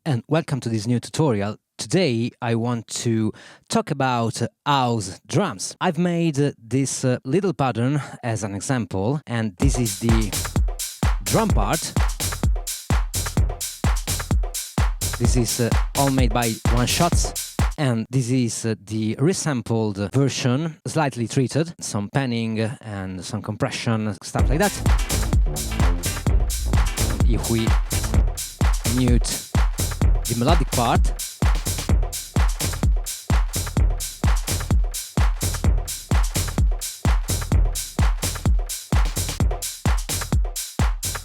and welcome to this new tutorial. Today I want to talk about house drums. I've made this little pattern as an example, and this is the drum part. This is all made by one shots, and this is the resampled version, slightly treated, some panning and some compression, stuff like that. If we mute the melodic part,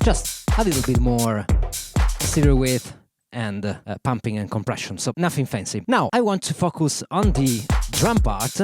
just a little bit more stereo width and pumping and compression, so nothing fancy. Now I want to focus on the drum part,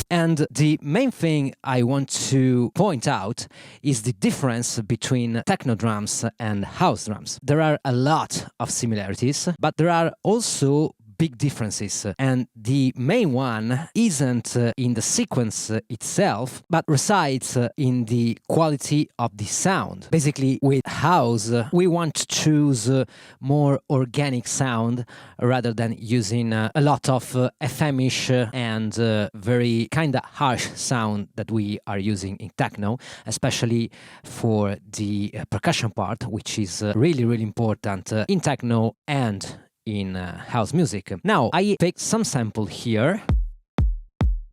and the main thing I want to point out is the difference between techno drums and house drums. There are a lot of similarities, but there are also big differences, and the main one isn't in the sequence itself, but resides in the quality of the sound. Basically, with house, we want to choose more organic sound rather than using a lot of FM-ish and very kind of harsh sound that we are using in techno, especially for the percussion part, which is really important in techno and in house music. Now I picked some sample here: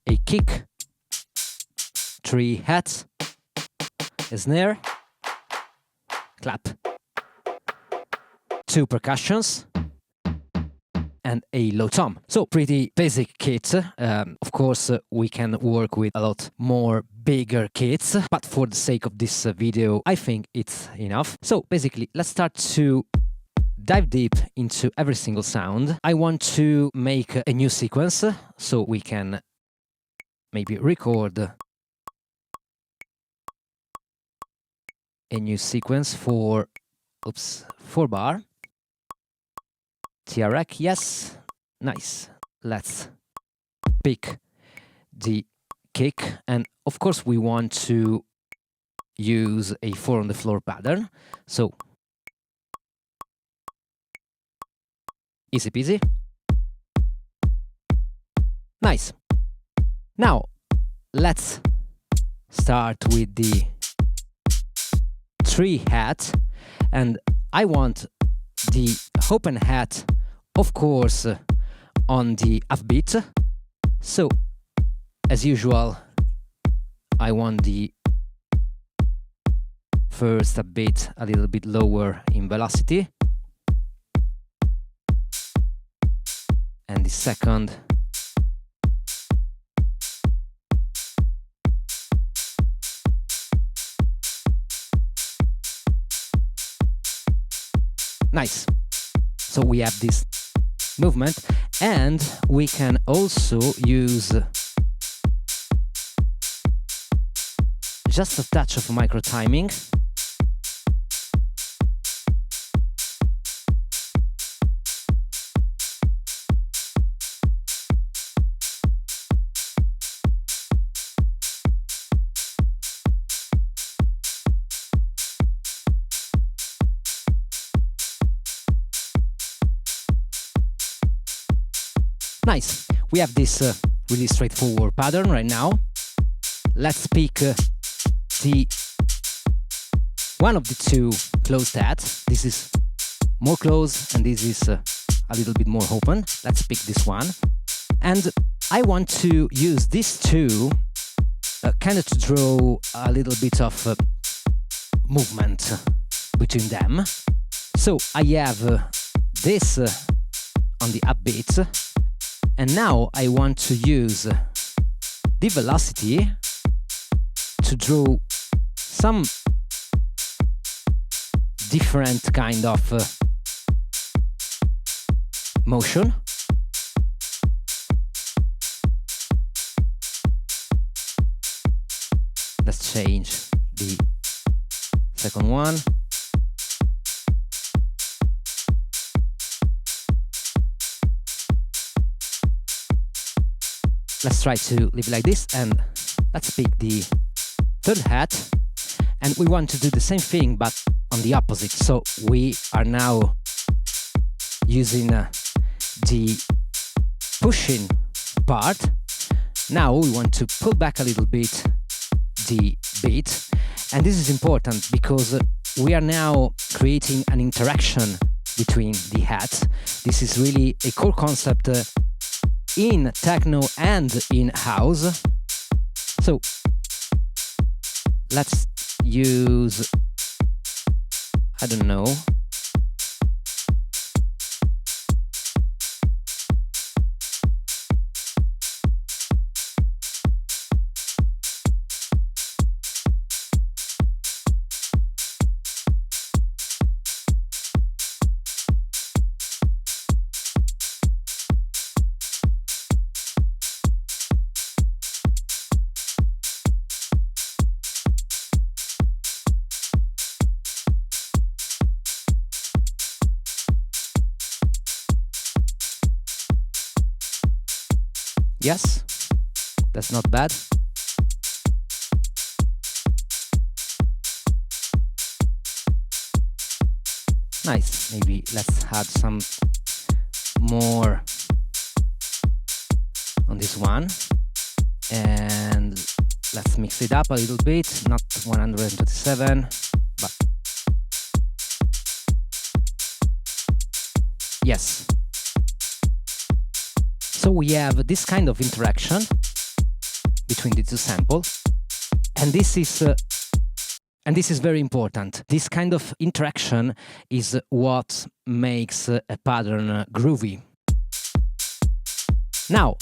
a kick, 3 hats, a snare, clap, 2 percussions, and a low tom. So pretty basic kit. Of course, we can work with a lot more bigger kits, but for the sake of this video, I think it's enough. So basically, let's start to dive deep into every single sound. I want to make a new sequence, so we can maybe record a new sequence for 4 bar. TRX, yes, nice. Let's pick the kick, and of course we want to use a 4 on the floor pattern, so easy peasy. Nice. Now, let's start with the 3 hat, and I want the open hat, of course, on the upbeat. So, as usual, I want the first upbeat a little bit lower in velocity, and the second nice. So we have this movement, and we can also use just a touch of micro timing. Nice. We have this really straightforward pattern right now. Let's pick the one of the 2 closed hats. This is more closed, and this is a little bit more open. Let's pick this one, and I want to use these 2 kind of to draw a little bit of movement between them. So I have this on the upbeat, and now I want to use the velocity to draw some different kind of motion. Let's change the second one. Let's try to leave it like this, and let's pick the 3rd hat, and we want to do the same thing but on the opposite. So we are now using the pushing part. Now we want to pull back a little bit the beat, and this is important because we are now creating an interaction between the hats. This is really a core concept in techno and in house. So let's use, I don't know, yes, that's not bad. Nice, maybe let's add some more on this one. And let's mix it up a little bit, not 127, but yes. So we have this kind of interaction between the two samples, and this is very important. This kind of interaction is what makes a pattern groovy. Now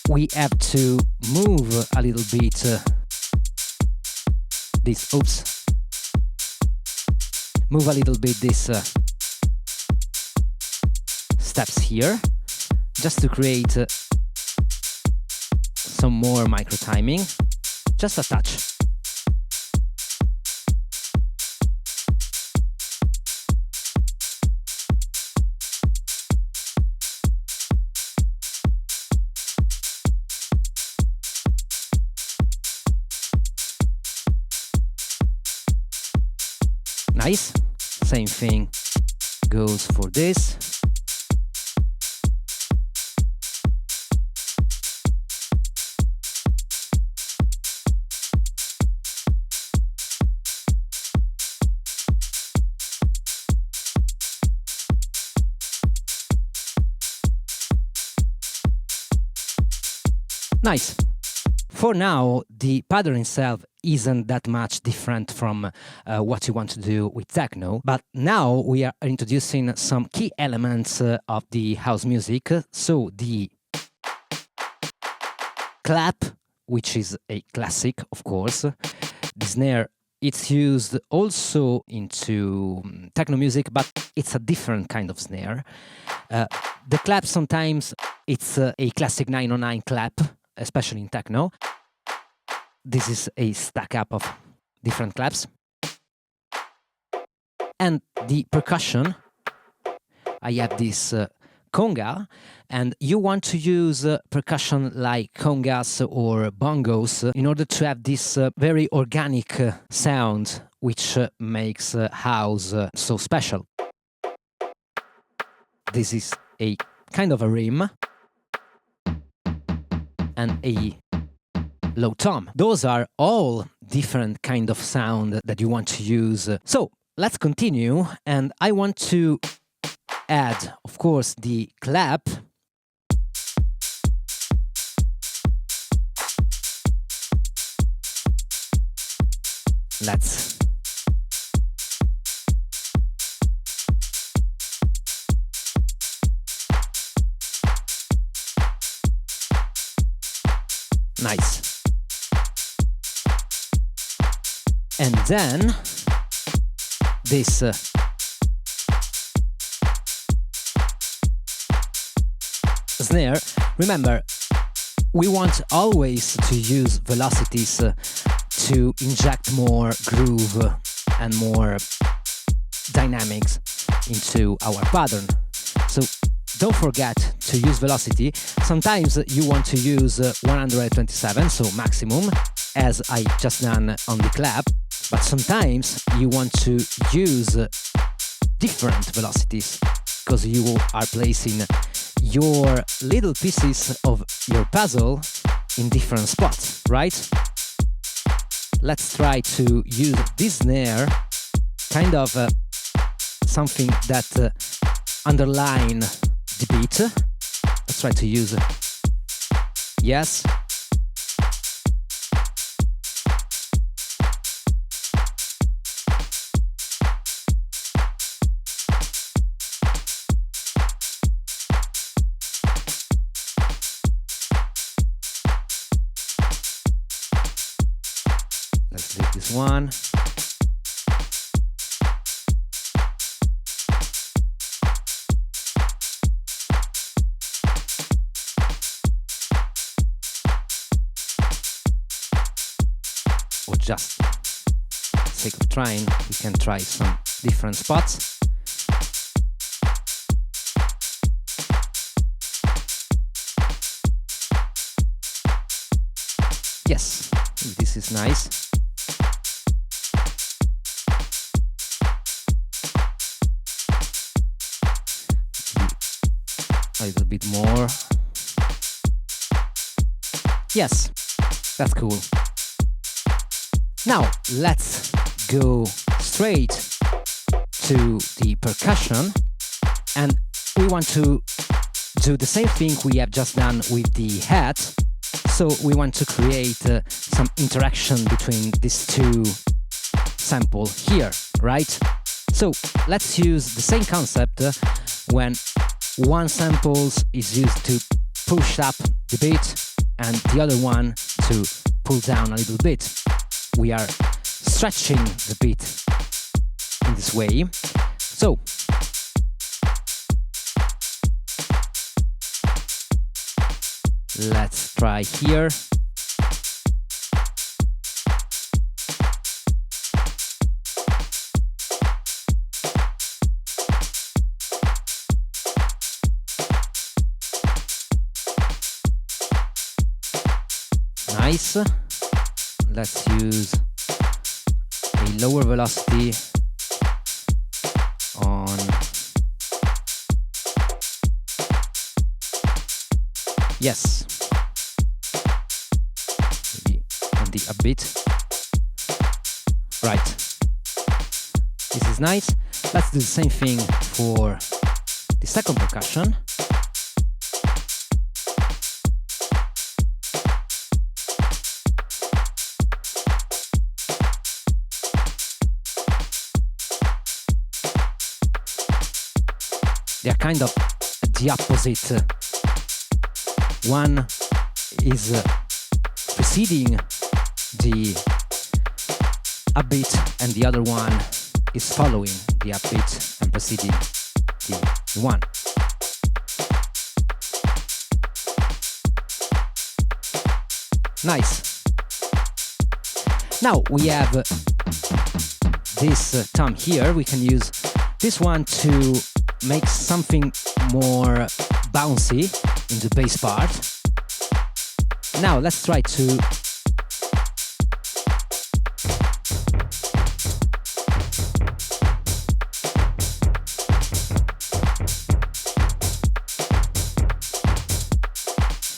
we have to move a little bit this. Move a little bit this steps here, just to create some more micro timing, just a touch. Nice. Same thing goes for this. Nice. For now, the pattern itself isn't that much different from what you want to do with techno, but now we are introducing some key elements of the house music. So the clap, which is a classic, of course. The snare, it's used also into techno music, but it's a different kind of snare. The clap, sometimes it's a classic 909 clap, especially in techno. This is a stack up of different claps. And the percussion, I have this conga, and you want to use percussion like congas or bongos in order to have this very organic sound, which makes house so special. This is a kind of a rim and a low tom. Those are all different kind of sound that you want to use. So let's continue, and I want to add, of course, the clap. Let's nice. And then this snare, remember, we want always to use velocities to inject more groove and more dynamics into our pattern. So don't forget to use velocity. Sometimes you want to use 127, so maximum, as I just done on the clap, but sometimes you want to use different velocities. because you are placing your little pieces of your puzzle in different spots, right? Let's try to use this snare, kind of something that underline the beat. Let's try to use yes. Let's take this one. Or just for the sake of trying, we can try some different spots. Yes, this is nice. A little bit more. Yes, that's cool. Now let's go straight to the percussion, and we want to do the same thing we have just done with the hat. So we want to create some interaction between these two samples here, right? So let's use the same concept when one sample is used to push up the beat and the other one to pull down a little bit. We are stretching the beat in this way. So let's try here. Nice. Let's use a lower velocity on yes, maybe on the upbeat. Right, this is nice. Let's do the same thing for the second percussion. They are kind of the opposite. One is preceding the upbeat and the other one is following the upbeat and preceding the one. Nice. Now we have this tom here. We can use this one to make something more bouncy in the bass part. Now let's try to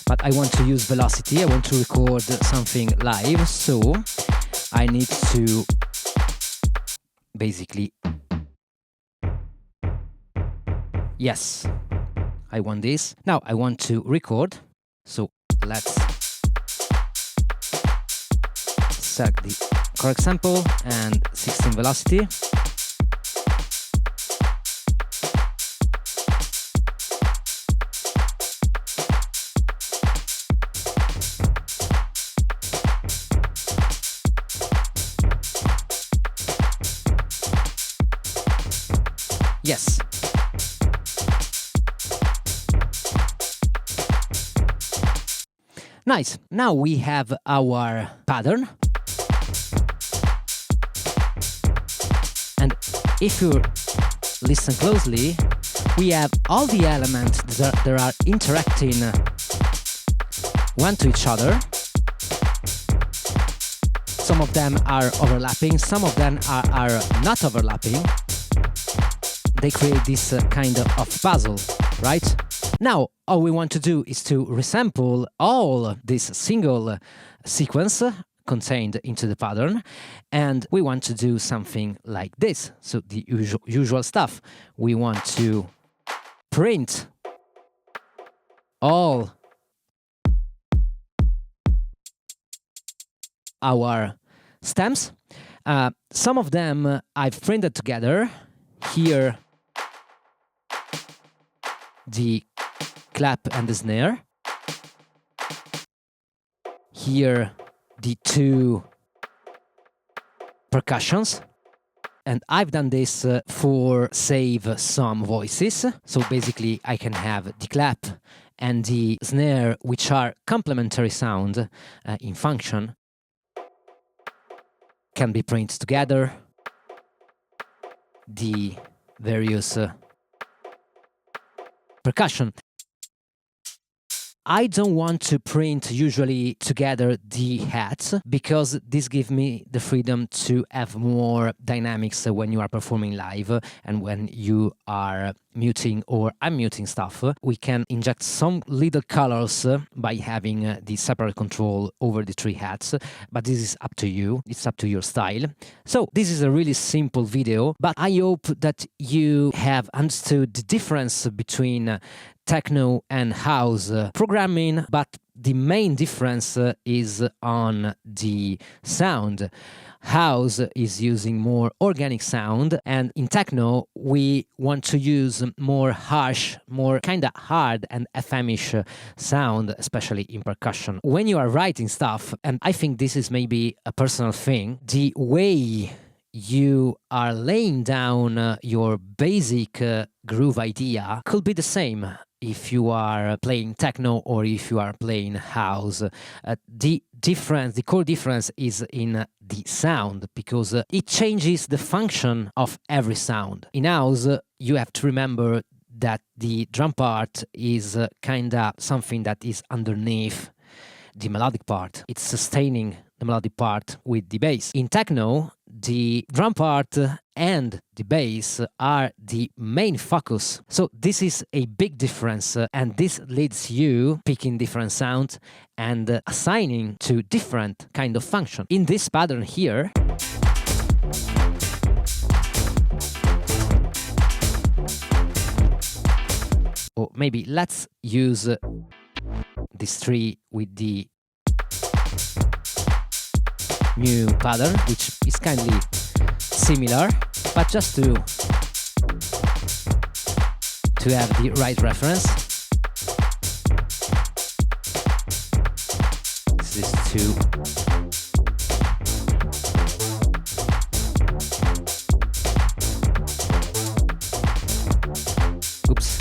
but I want to use velocity. I want to record something live, so I need to basically yes, I want this. Now I want to record, so let's select the correct sample and 16 velocity. Yes. Nice. Now we have our pattern. And if you listen closely, we have all the elements that are interacting one to each other. Some of them are overlapping, some of them are not overlapping. they create this kind of puzzle, right? Now, all we want to do is to resample all this single sequence contained into the pattern, and we want to do something like this. So the usual stuff. We want to print all our stems. Some of them I've printed together. Here, the clap and the snare. Here, the two percussions. And I've done this for save some voices. So basically I can have the clap and the snare, which are complementary sound in function, can be printed together. The various percussion. I don't want to print usually together the hats because this gives me the freedom to have more dynamics when you are performing live and when you are muting or unmuting stuff. We can inject some little colors by having the separate control over the three hats, but this is up to you. It's up to your style. So this is a really simple video, but I hope that you have understood the difference between techno and house programming, but the main difference is on the sound. House is using more organic sound, and in techno we want to use more harsh, more kind of hard and FM-ish sound, especially in percussion. When you are writing stuff, and I think this is maybe a personal thing, the way you are laying down your basic groove idea could be the same if you are playing techno or if you are playing house. The core difference is in the sound, because it changes the function of every sound. In house, you have to remember that the drum part is kinda something that is underneath the melodic part. It's sustaining the melodic part with the bass. In techno, the drum part and the bass are the main focus. So this is a big difference, and this leads you picking different sounds and assigning to different kind of function. In this pattern here, or maybe let's use this tree with the new pattern, which is kindly similar, but just to have the right reference. This is two. Oops.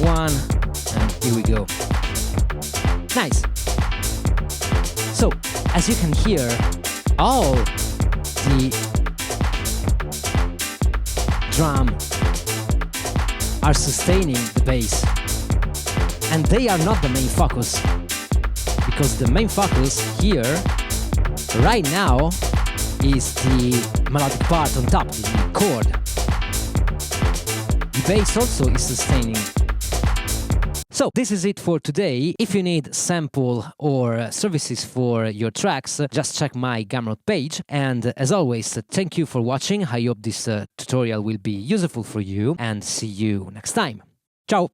One, and here we go. Nice. So, as you can hear, all the drum are sustaining the bass, and they are not the main focus, because the main focus here, right now, is the melodic part on top, the chord. The bass also is sustaining. So this is it for today. If you need sample or services for your tracks, just check my Gumroad page. And as always, thank you for watching. I hope this tutorial will be useful for you, and see you next time. Ciao!